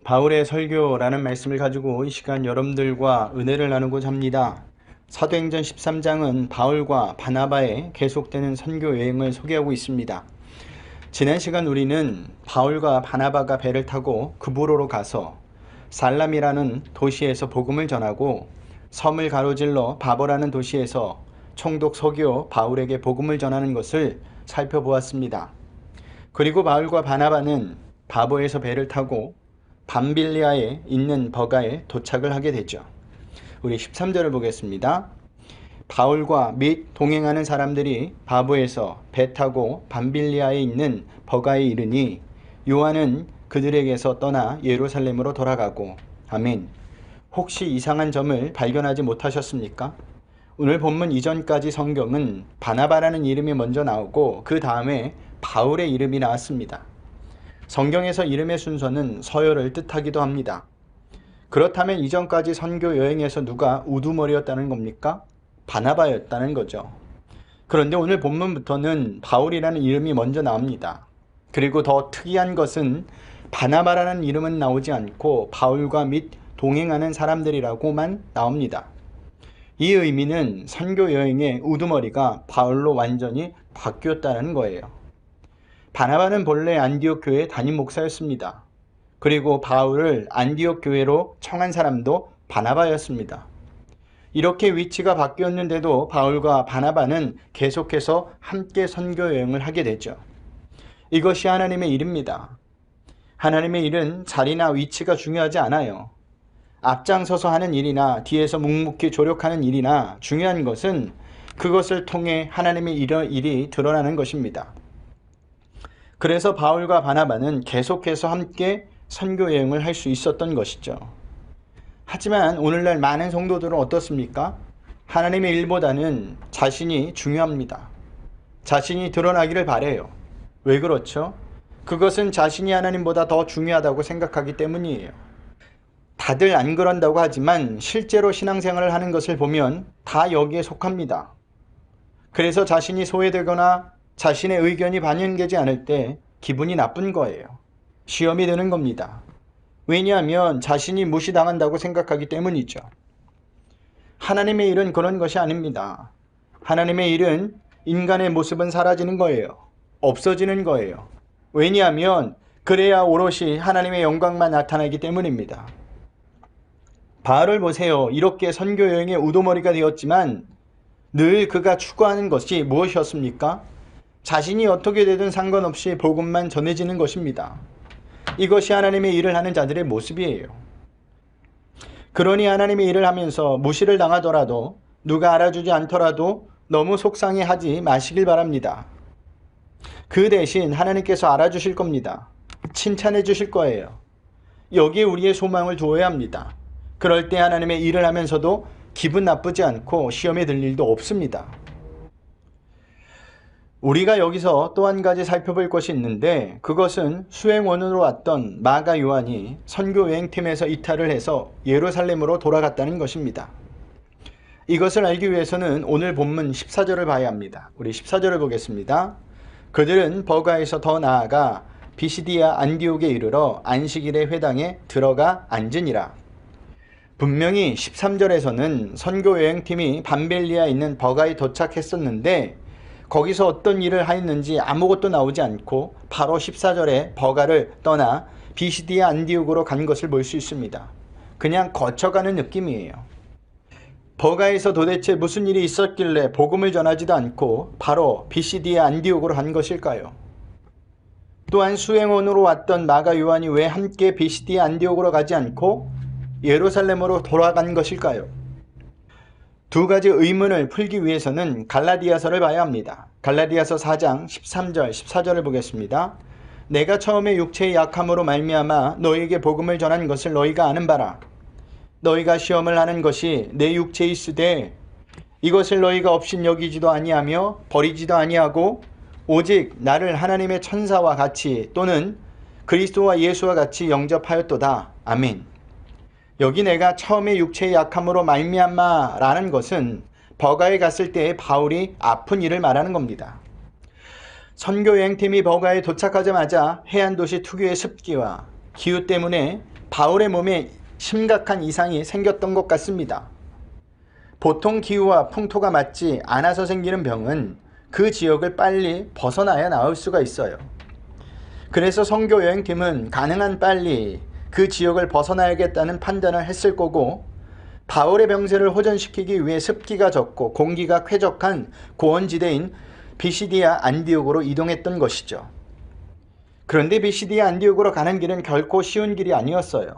바울의 설교라는 말씀을 가지고 이 시간 여러분들과 은혜를 나누고자 합니다. 사도행전 13장은 바울과 바나바의 계속되는 선교 여행을 소개하고 있습니다. 지난 시간 우리는 바울과 바나바가 배를 타고 그브로로 가서 살람이라는 도시에서 복음을 전하고 섬을 가로질러 바보라는 도시에서 총독 서기오 바울에게 복음을 전하는 것을 살펴보았습니다. 그리고 바울과 바나바는 바보에서 배를 타고 밤빌리아에 있는 버가에 도착을 하게 되죠. 우리 13절을 보겠습니다. 바울과 및 동행하는 사람들이 바보에서 배 타고 밤빌리아에 있는 버가에 이르니 요한은 그들에게서 떠나 예루살렘으로 돌아가고 아멘. 혹시 이상한 점을 발견하지 못하셨습니까? 오늘 본문 이전까지 성경은 바나바라는 이름이 먼저 나오고 그 다음에 바울의 이름이 나왔습니다. 성경에서 이름의 순서는 서열을 뜻하기도 합니다. 그렇다면 이전까지 선교 여행에서 누가 우두머리였다는 겁니까? 바나바였다는 거죠. 그런데 오늘 본문부터는 바울이라는 이름이 먼저 나옵니다. 그리고 더 특이한 것은 바나바라는 이름은 나오지 않고 바울과 및 동행하는 사람들이라고만 나옵니다. 이 의미는 선교 여행의 우두머리가 바울로 완전히 바뀌었다는 거예요. 바나바는 본래 안디옥 교회 담임 목사였습니다. 그리고 바울을 안디옥 교회로 청한 사람도 바나바였습니다. 이렇게 위치가 바뀌었는데도 바울과 바나바는 계속해서 함께 선교 여행을 하게 되죠. 이것이 하나님의 일입니다. 하나님의 일은 자리나 위치가 중요하지 않아요. 앞장서서 하는 일이나 뒤에서 묵묵히 조력하는 일이나 중요한 것은 그것을 통해 하나님의 일이 드러나는 것입니다. 그래서 바울과 바나바는 계속해서 함께 선교 여행을 할 수 있었던 것이죠. 하지만 오늘날 많은 성도들은 어떻습니까? 하나님의 일보다는 자신이 중요합니다. 자신이 드러나기를 바래요. 왜 그렇죠? 그것은 자신이 하나님보다 더 중요하다고 생각하기 때문이에요. 다들 안 그런다고 하지만 실제로 신앙생활을 하는 것을 보면 다 여기에 속합니다. 그래서 자신이 소외되거나 자신의 의견이 반영되지 않을 때 기분이 나쁜 거예요. 시험이 되는 겁니다. 왜냐하면 자신이 무시당한다고 생각하기 때문이죠. 하나님의 일은 그런 것이 아닙니다. 하나님의 일은 인간의 모습은 사라지는 거예요. 없어지는 거예요. 왜냐하면 그래야 오롯이 하나님의 영광만 나타나기 때문입니다. 바울을 보세요. 이렇게 선교 여행의 우두머리가 되었지만 늘 그가 추구하는 것이 무엇이었습니까? 자신이 어떻게 되든 상관없이 복음만 전해지는 것입니다. 이것이 하나님의 일을 하는 자들의 모습이에요. 그러니 하나님의 일을 하면서 무시를 당하더라도 누가 알아주지 않더라도 너무 속상해하지 마시길 바랍니다. 그 대신 하나님께서 알아주실 겁니다. 칭찬해 주실 거예요. 여기에 우리의 소망을 두어야 합니다. 그럴 때 하나님의 일을 하면서도 기분 나쁘지 않고 시험에 들 일도 없습니다. 우리가 여기서 또 한 가지 살펴볼 것이 있는데 그것은 수행원으로 왔던 마가 요한이 선교 여행팀에서 이탈을 해서 예루살렘으로 돌아갔다는 것입니다. 이것을 알기 위해서는 오늘 본문 14절을 봐야 합니다. 우리 14절을 보겠습니다. 그들은 버가에서 더 나아가 비시디아 안디옥에 이르러 안식일의 회당에 들어가 앉으니라. 분명히 13절에서는 선교 여행팀이 밤벨리아에 있는 버가에 도착했었는데 거기서 어떤 일을 하였는지 아무것도 나오지 않고 바로 14절에 버가를 떠나 비시디아 안디옥으로 간 것을 볼 수 있습니다. 그냥 거쳐가는 느낌이에요. 버가에서 도대체 무슨 일이 있었길래 복음을 전하지도 않고 바로 비시디아 안디옥으로 간 것일까요? 또한 수행원으로 왔던 마가 요한이 왜 함께 비시디아 안디옥으로 가지 않고 예루살렘으로 돌아간 것일까요? 두 가지 의문을 풀기 위해서는 갈라디아서를 봐야 합니다. 갈라디아서 4장 13절 14절을 보겠습니다. 내가 처음에 육체의 약함으로 말미암아 너희에게 복음을 전한 것을 너희가 아는 바라. 너희가 시험을 하는 것이 내 육체에 있으되 이것을 너희가 없인 여기지도 아니하며 버리지도 아니하고 오직 나를 하나님의 천사와 같이 또는 그리스도와 예수와 같이 영접하였도다. 아멘. 여기 내가 처음에 육체의 약함으로 말미암아 라는 것은 버가에 갔을 때 바울이 아픈 일을 말하는 겁니다. 선교 여행팀이 버가에 도착하자마자 해안도시 특유의 습기와 기후 때문에 바울의 몸에 심각한 이상이 생겼던 것 같습니다. 보통 기후와 풍토가 맞지 않아서 생기는 병은 그 지역을 빨리 벗어나야 나을 수가 있어요. 그래서 선교 여행팀은 가능한 빨리 그 지역을 벗어나야겠다는 판단을 했을 거고, 바울의 병세를 호전시키기 위해 습기가 적고 공기가 쾌적한 고원지대인 비시디아 안디옥으로 이동했던 것이죠. 그런데 비시디아 안디옥으로 가는 길은 결코 쉬운 길이 아니었어요.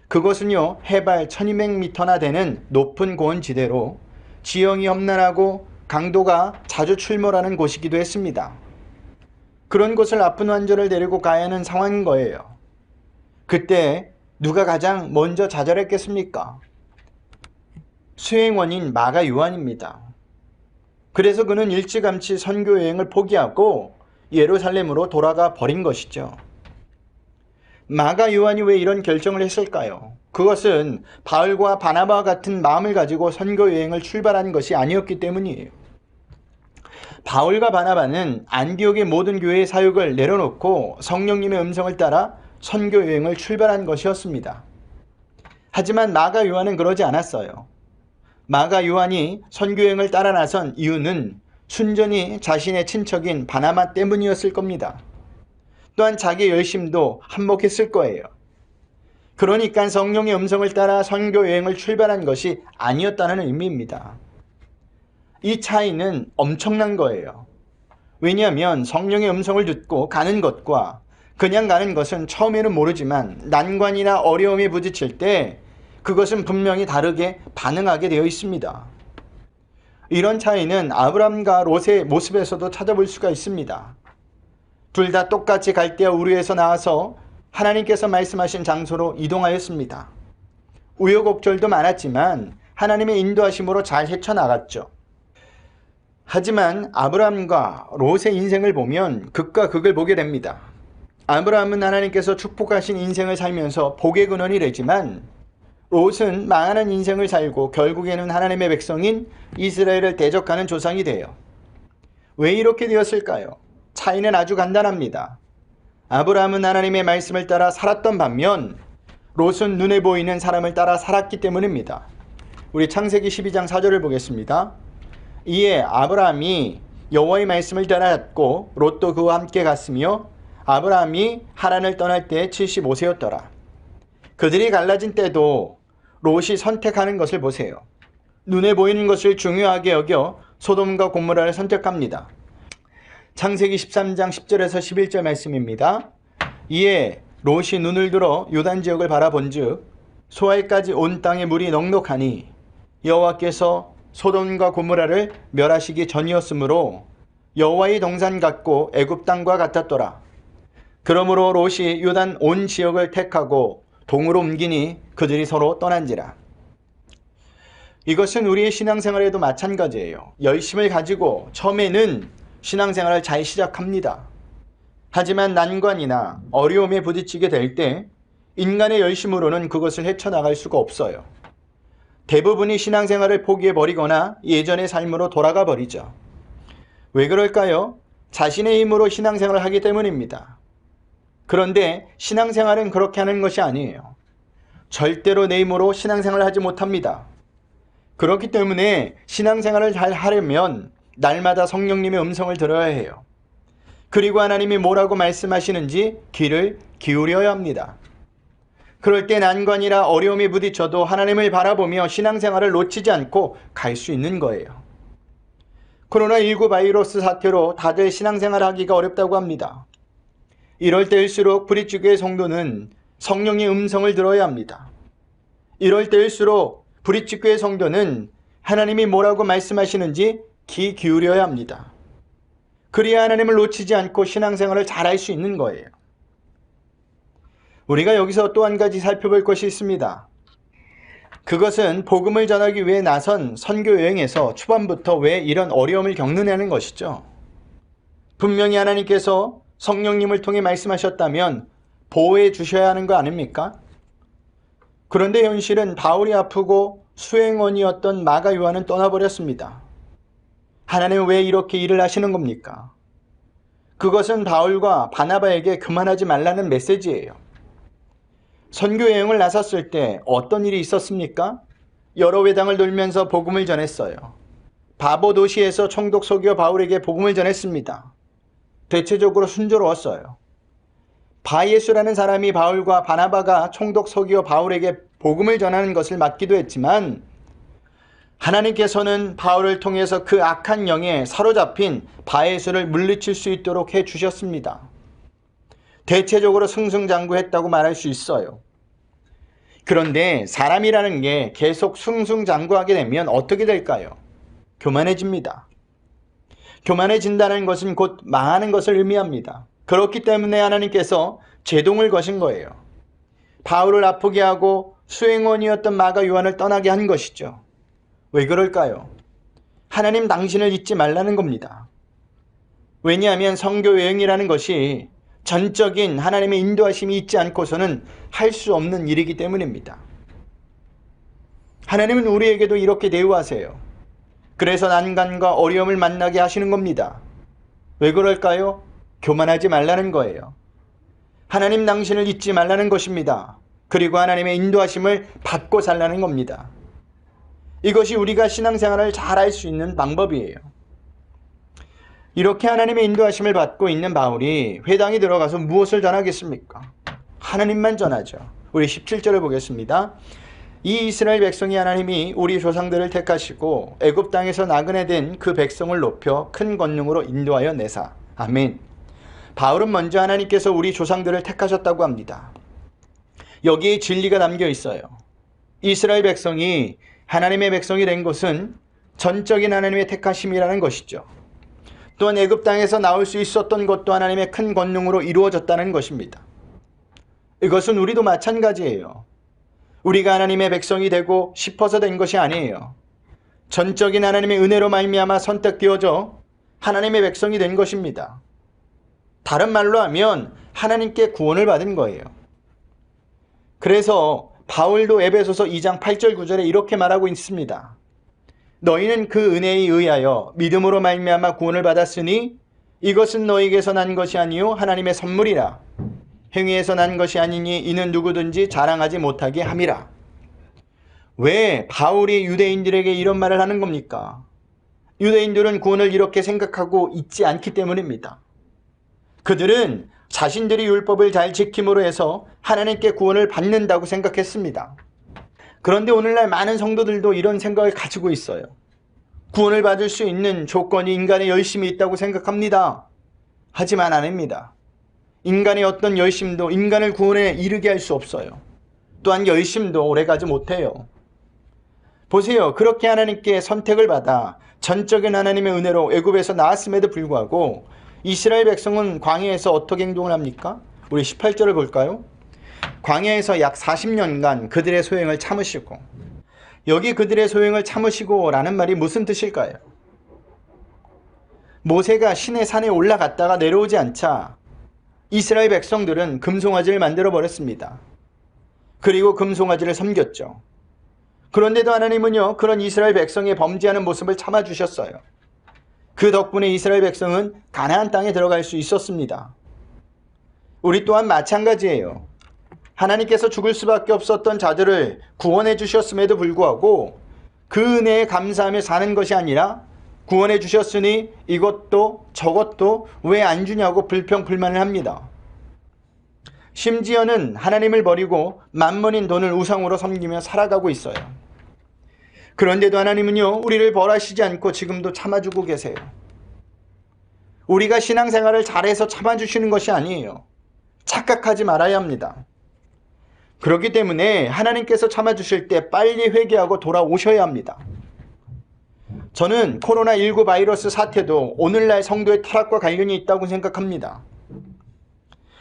그것은요, 해발 1200m나 되는 높은 고원지대로 지형이 험난하고 강도가 자주 출몰하는 곳이기도 했습니다. 그런 곳을 아픈 환자를 데리고 가야 하는 상황인 거예요. 그때 누가 가장 먼저 좌절했겠습니까? 수행원인 마가 요한입니다. 그래서 그는 일찌감치 선교 여행을 포기하고 예루살렘으로 돌아가 버린 것이죠. 마가 요한이 왜 이런 결정을 했을까요? 그것은 바울과 바나바와 같은 마음을 가지고 선교 여행을 출발한 것이 아니었기 때문이에요. 바울과 바나바는 안디옥의 모든 교회의 사역을 내려놓고 성령님의 음성을 따라 선교 여행을 출발한 것이었습니다. 하지만 마가 요한은 그러지 않았어요. 마가 요한이 선교 여행을 따라 나선 이유는 순전히 자신의 친척인 바나바 때문이었을 겁니다. 또한 자기의 열심도 한몫했을 거예요. 그러니까 성령의 음성을 따라 선교 여행을 출발한 것이 아니었다는 의미입니다. 이 차이는 엄청난 거예요. 왜냐하면 성령의 음성을 듣고 가는 것과 그냥 가는 것은 처음에는 모르지만 난관이나 어려움에 부딪힐 때 그것은 분명히 다르게 반응하게 되어 있습니다. 이런 차이는 아브람과 롯의 모습에서도 찾아볼 수가 있습니다. 둘 다 똑같이 갈대아 우르에서 나와서 하나님께서 말씀하신 장소로 이동하였습니다. 우여곡절도 많았지만 하나님의 인도하심으로 잘 헤쳐나갔죠. 하지만 아브람과 롯의 인생을 보면 극과 극을 보게 됩니다. 아브람은 하나님께서 축복하신 인생을 살면서 복의 근원이 되지만, 롯은 망하는 인생을 살고 결국에는 하나님의 백성인 이스라엘을 대적하는 조상이 돼요. 왜 이렇게 되었을까요? 차이는 아주 간단합니다. 아브람은 하나님의 말씀을 따라 살았던 반면 롯은 눈에 보이는 사람을 따라 살았기 때문입니다. 우리 창세기 12장 4절을 보겠습니다. 이에 아브람이 여호와의 말씀을 따랐고 롯도 그와 함께 갔으며 아브람이 하란을 떠날 때 75세였더라. 그들이 갈라진 때도 롯이 선택하는 것을 보세요. 눈에 보이는 것을 중요하게 여겨 소돔과 고모라를 선택합니다. 창세기 13장 10절에서 11절 말씀입니다. 이에 롯이 눈을 들어 요단 지역을 바라본즉 소알까지 온 땅에 물이 넉넉하니 여호와께서 소돔과 고모라를 멸하시기 전이었으므로 여호와의 동산 같고 애굽 땅과 같았더라. 그러므로 롯이 요단 온 지역을 택하고 동으로 옮기니 그들이 서로 떠난지라. 이것은 우리의 신앙생활에도 마찬가지예요. 열심을 가지고 처음에는 신앙생활을 잘 시작합니다. 하지만 난관이나 어려움에 부딪히게 될 때 인간의 열심으로는 그것을 헤쳐나갈 수가 없어요. 대부분이 신앙생활을 포기해버리거나 예전의 삶으로 돌아가 버리죠. 왜 그럴까요? 자신의 힘으로 신앙생활을 하기 때문입니다. 그런데 신앙생활은 그렇게 하는 것이 아니에요. 절대로 내 힘으로 신앙생활을 하지 못합니다. 그렇기 때문에 신앙생활을 잘 하려면 날마다 성령님의 음성을 들어야 해요. 그리고 하나님이 뭐라고 말씀하시는지 귀를 기울여야 합니다. 그럴 때 난관이나 어려움에 부딪혀도 하나님을 바라보며 신앙생활을 놓치지 않고 갈 수 있는 거예요. 코로나19 바이러스 사태로 다들 신앙생활을 하기가 어렵다고 합니다. 이럴 때일수록 브릿지교회 성도는 성령의 음성을 들어야 합니다. 이럴 때일수록 브릿지교회 성도는 하나님이 뭐라고 말씀하시는지 귀 기울여야 합니다. 그래야 하나님을 놓치지 않고 신앙생활을 잘할 수 있는 거예요. 우리가 여기서 또 한 가지 살펴볼 것이 있습니다. 그것은 복음을 전하기 위해 나선 선교 여행에서 초반부터 왜 이런 어려움을 겪느냐는 것이죠. 분명히 하나님께서 성령님을 통해 말씀하셨다면 보호해 주셔야 하는 거 아닙니까? 그런데 현실은 바울이 아프고 수행원이었던 마가 요한은 떠나버렸습니다. 하나님은 왜 이렇게 일을 하시는 겁니까? 그것은 바울과 바나바에게 그만하지 말라는 메시지예요. 선교 여행을 나섰을 때 어떤 일이 있었습니까? 여러 회당을 돌면서 복음을 전했어요. 바보 도시에서 총독 서기오 바울에게 복음을 전했습니다. 대체적으로 순조로웠어요. 바예수라는 사람이 바울과 바나바가 총독 서기오 바울에게 복음을 전하는 것을 맡기도 했지만 하나님께서는 바울을 통해서 그 악한 영에 사로잡힌 바예수를 물리칠 수 있도록 해주셨습니다. 대체적으로 승승장구했다고 말할 수 있어요. 그런데 사람이라는 게 계속 승승장구하게 되면 어떻게 될까요? 교만해집니다. 교만해진다는 것은 곧 망하는 것을 의미합니다. 그렇기 때문에 하나님께서 제동을 거신 거예요. 바울을 아프게 하고 수행원이었던 마가 요한을 떠나게 한 것이죠. 왜 그럴까요? 하나님 당신을 잊지 말라는 겁니다. 왜냐하면 선교 여행이라는 것이 전적인 하나님의 인도하심이 있지 않고서는 할 수 없는 일이기 때문입니다. 하나님은 우리에게도 이렇게 대우하세요. 그래서 난간과 어려움을 만나게 하시는 겁니다. 왜 그럴까요? 교만하지 말라는 거예요. 하나님 당신을 잊지 말라는 것입니다. 그리고 하나님의 인도하심을 받고 살라는 겁니다. 이것이 우리가 신앙생활을 잘 할 수 있는 방법이에요. 이렇게 하나님의 인도하심을 받고 있는 바울이 회당에 들어가서 무엇을 전하겠습니까? 하나님만 전하죠. 우리 17절을 보겠습니다. 이 이스라엘 백성이 하나님이 우리 조상들을 택하시고 애굽 땅에서 나그네 된 그 백성을 높여 큰 권능으로 인도하여 내사. 아멘. 바울은 먼저 하나님께서 우리 조상들을 택하셨다고 합니다. 여기에 진리가 담겨 있어요. 이스라엘 백성이 하나님의 백성이 된 것은 전적인 하나님의 택하심이라는 것이죠. 또한 애굽 땅에서 나올 수 있었던 것도 하나님의 큰 권능으로 이루어졌다는 것입니다. 이것은 우리도 마찬가지예요. 우리가 하나님의 백성이 되고 싶어서 된 것이 아니에요. 전적인 하나님의 은혜로 말미암아 선택되어져 하나님의 백성이 된 것입니다. 다른 말로 하면 하나님께 구원을 받은 거예요. 그래서 바울도 에베소서 2장 8절 9절에 이렇게 말하고 있습니다. 너희는 그 은혜에 의하여 믿음으로 말미암아 구원을 받았으니 이것은 너희에게서 난 것이 아니요 하나님의 선물이라. 행위에서 난 것이 아니니 이는 누구든지 자랑하지 못하게 함이라. 왜 바울이 유대인들에게 이런 말을 하는 겁니까? 유대인들은 구원을 이렇게 생각하고 있지 않기 때문입니다. 그들은 자신들이 율법을 잘 지킴으로 해서 하나님께 구원을 받는다고 생각했습니다. 그런데 오늘날 많은 성도들도 이런 생각을 가지고 있어요. 구원을 받을 수 있는 조건이 인간의 열심이 있다고 생각합니다. 하지만 아닙니다. 인간의 어떤 열심도 인간을 구원에 이르게 할 수 없어요. 또한 열심도 오래가지 못해요. 보세요. 그렇게 하나님께 선택을 받아 전적인 하나님의 은혜로 애굽에서 나왔음에도 불구하고 이스라엘 백성은 광야에서 어떻게 행동을 합니까? 우리 18절을 볼까요? 광야에서 약 40년간 그들의 소행을 참으시고, 여기 그들의 소행을 참으시고 라는 말이 무슨 뜻일까요? 모세가 시내 산에 올라갔다가 내려오지 않자 이스라엘 백성들은 금송아지를 만들어 버렸습니다. 그리고 금송아지를 섬겼죠. 그런데도 하나님은요, 그런 이스라엘 백성의 범죄하는 모습을 참아주셨어요. 그 덕분에 이스라엘 백성은 가나안 땅에 들어갈 수 있었습니다. 우리 또한 마찬가지예요. 하나님께서 죽을 수밖에 없었던 자들을 구원해 주셨음에도 불구하고 그 은혜에 감사하며 사는 것이 아니라 구원해 주셨으니 이것도 저것도 왜 안 주냐고 불평불만을 합니다. 심지어는 하나님을 버리고 만문인 돈을 우상으로 섬기며 살아가고 있어요. 그런데도 하나님은요, 우리를 벌하시지 않고 지금도 참아주고 계세요. 우리가 신앙생활을 잘해서 참아주시는 것이 아니에요. 착각하지 말아야 합니다. 그렇기 때문에 하나님께서 참아주실 때 빨리 회개하고 돌아오셔야 합니다. 저는 코로나19 바이러스 사태도 오늘날 성도의 타락과 관련이 있다고 생각합니다.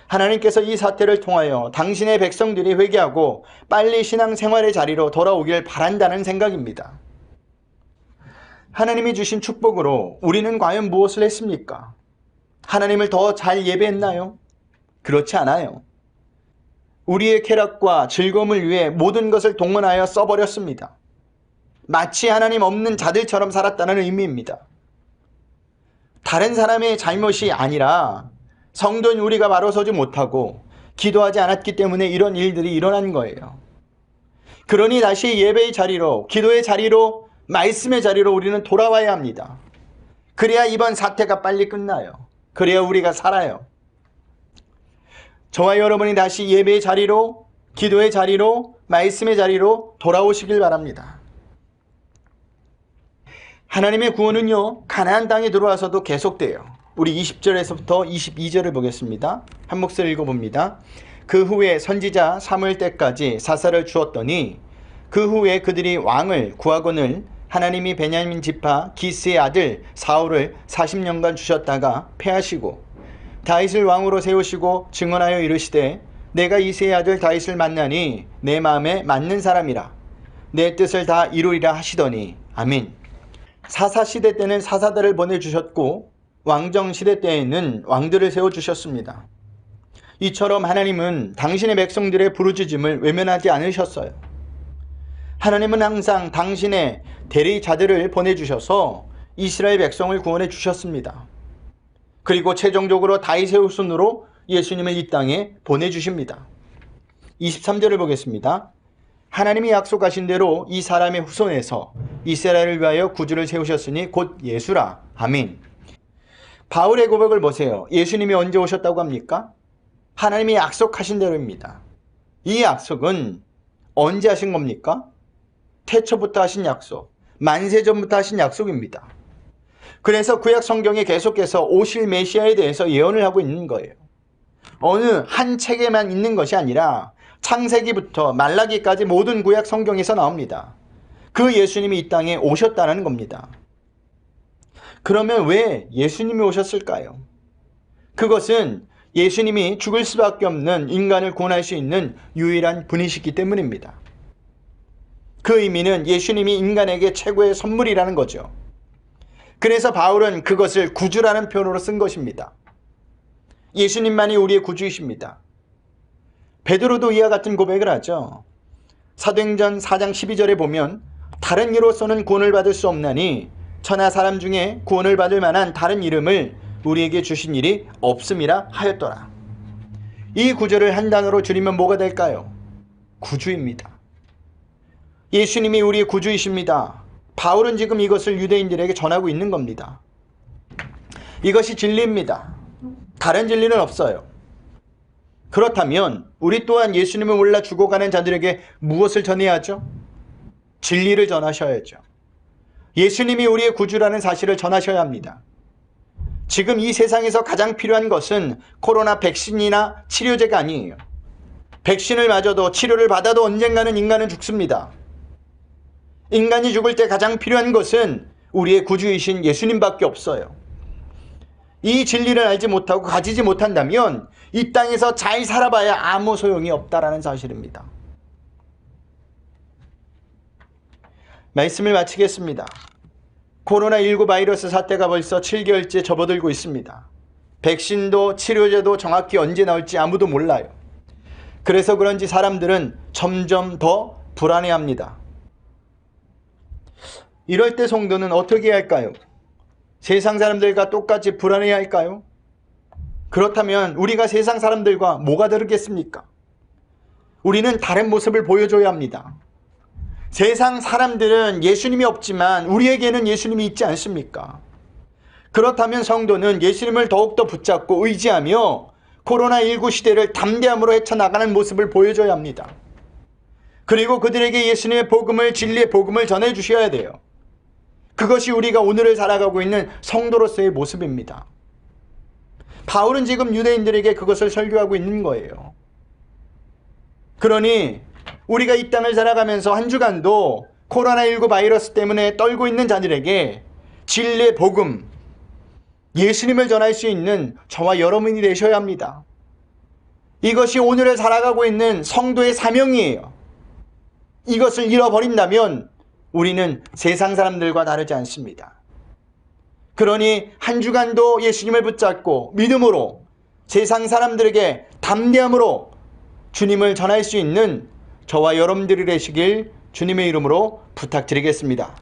하나님께서 이 사태를 통하여 당신의 백성들이 회개하고 빨리 신앙생활의 자리로 돌아오길 바란다는 생각입니다. 하나님이 주신 축복으로 우리는 과연 무엇을 했습니까? 하나님을 더 잘 예배했나요? 그렇지 않아요. 우리의 쾌락과 즐거움을 위해 모든 것을 동원하여 써버렸습니다. 마치 하나님 없는 자들처럼 살았다는 의미입니다. 다른 사람의 잘못이 아니라 성도인 우리가 바로 서지 못하고 기도하지 않았기 때문에 이런 일들이 일어난 거예요. 그러니 다시 예배의 자리로, 기도의 자리로, 말씀의 자리로 우리는 돌아와야 합니다. 그래야 이번 사태가 빨리 끝나요. 그래야 우리가 살아요. 저와 여러분이 다시 예배의 자리로, 기도의 자리로, 말씀의 자리로 돌아오시길 바랍니다. 하나님의 구원은요, 가나안 땅에 들어와서도 계속돼요. 우리 20절에서부터 22절을 보겠습니다. 한 목소리 읽어봅니다. 그 후에 선지자 사무엘 때까지 사사를 주었더니 그 후에 그들이 왕을 구하거늘 하나님이 베냐민 지파 기스의 아들 사울을 40년간 주셨다가 패하시고 다윗을 왕으로 세우시고 증언하여 이르시되 내가 이새의 아들 다윗을 만나니 내 마음에 맞는 사람이라 내 뜻을 다 이루리라 하시더니 아멘. 사사시대 때는 사사들을 보내주셨고 왕정시대 때에는 왕들을 세워주셨습니다. 이처럼 하나님은 당신의 백성들의 부르짖음을 외면하지 않으셨어요. 하나님은 항상 당신의 대리자들을 보내주셔서 이스라엘 백성을 구원해 주셨습니다. 그리고 최종적으로 다윗의 후손으로 예수님을 이 땅에 보내주십니다. 23절을 보겠습니다. 하나님이 약속하신 대로 이 사람의 후손에서 이스라엘을 위하여 구주를 세우셨으니 곧 예수라. 아멘. 바울의 고백을 보세요. 예수님이 언제 오셨다고 합니까? 하나님이 약속하신 대로입니다. 이 약속은 언제 하신 겁니까? 태초부터 하신 약속, 만세전부터 하신 약속입니다. 그래서 구약 성경에 계속해서 오실 메시아에 대해서 예언을 하고 있는 거예요. 어느 한 책에만 있는 것이 아니라 창세기부터 말라기까지 모든 구약 성경에서 나옵니다. 그 예수님이 이 땅에 오셨다는 겁니다. 그러면 왜 예수님이 오셨을까요? 그것은 예수님이 죽을 수밖에 없는 인간을 구원할 수 있는 유일한 분이시기 때문입니다. 그 의미는 예수님이 인간에게 최고의 선물이라는 거죠. 그래서 바울은 그것을 구주라는 표현으로 쓴 것입니다. 예수님만이 우리의 구주이십니다. 베드로도 이와 같은 고백을 하죠. 사도행전 4장 12절에 보면 다른 이로서는 구원을 받을 수 없나니 천하 사람 중에 구원을 받을 만한 다른 이름을 우리에게 주신 일이 없음이라 하였더라. 이 구절을 한 단어로 줄이면 뭐가 될까요? 구주입니다. 예수님이 우리의 구주이십니다. 바울은 지금 이것을 유대인들에게 전하고 있는 겁니다. 이것이 진리입니다. 다른 진리는 없어요. 그렇다면 우리 또한 예수님을 몰라 죽어가는 자들에게 무엇을 전해야 하죠? 진리를 전하셔야죠. 예수님이 우리의 구주라는 사실을 전하셔야 합니다. 지금 이 세상에서 가장 필요한 것은 코로나 백신이나 치료제가 아니에요. 백신을 맞아도 치료를 받아도 언젠가는 인간은 죽습니다. 인간이 죽을 때 가장 필요한 것은 우리의 구주이신 예수님밖에 없어요. 이 진리를 알지 못하고 가지지 못한다면 이 땅에서 잘 살아봐야 아무 소용이 없다라는 사실입니다. 말씀을 마치겠습니다. 코로나19 바이러스 사태가 벌써 7개월째 접어들고 있습니다. 백신도 치료제도 정확히 언제 나올지 아무도 몰라요. 그래서 그런지 사람들은 점점 더 불안해합니다. 이럴 때 성도는 어떻게 해야 할까요? 세상 사람들과 똑같이 불안해야 할까요? 그렇다면 우리가 세상 사람들과 뭐가 다르겠습니까? 우리는 다른 모습을 보여줘야 합니다. 세상 사람들은 예수님이 없지만 우리에게는 예수님이 있지 않습니까? 그렇다면 성도는 예수님을 더욱더 붙잡고 의지하며 코로나19 시대를 담대함으로 헤쳐나가는 모습을 보여줘야 합니다. 그리고 그들에게 예수님의 복음을, 진리의 복음을 전해주셔야 돼요. 그것이 우리가 오늘을 살아가고 있는 성도로서의 모습입니다. 바울은 지금 유대인들에게 그것을 설교하고 있는 거예요. 그러니 우리가 이 땅을 살아가면서 한 주간도 코로나19 바이러스 때문에 떨고 있는 자들에게 진리의 복음, 예수님을 전할 수 있는 저와 여러분이 되셔야 합니다. 이것이 오늘을 살아가고 있는 성도의 사명이에요. 이것을 잃어버린다면 우리는 세상 사람들과 다르지 않습니다. 그러니 한 주간도 예수님을 붙잡고 믿음으로 세상 사람들에게 담대함으로 주님을 전할 수 있는 저와 여러분들이 되시길 주님의 이름으로 부탁드리겠습니다.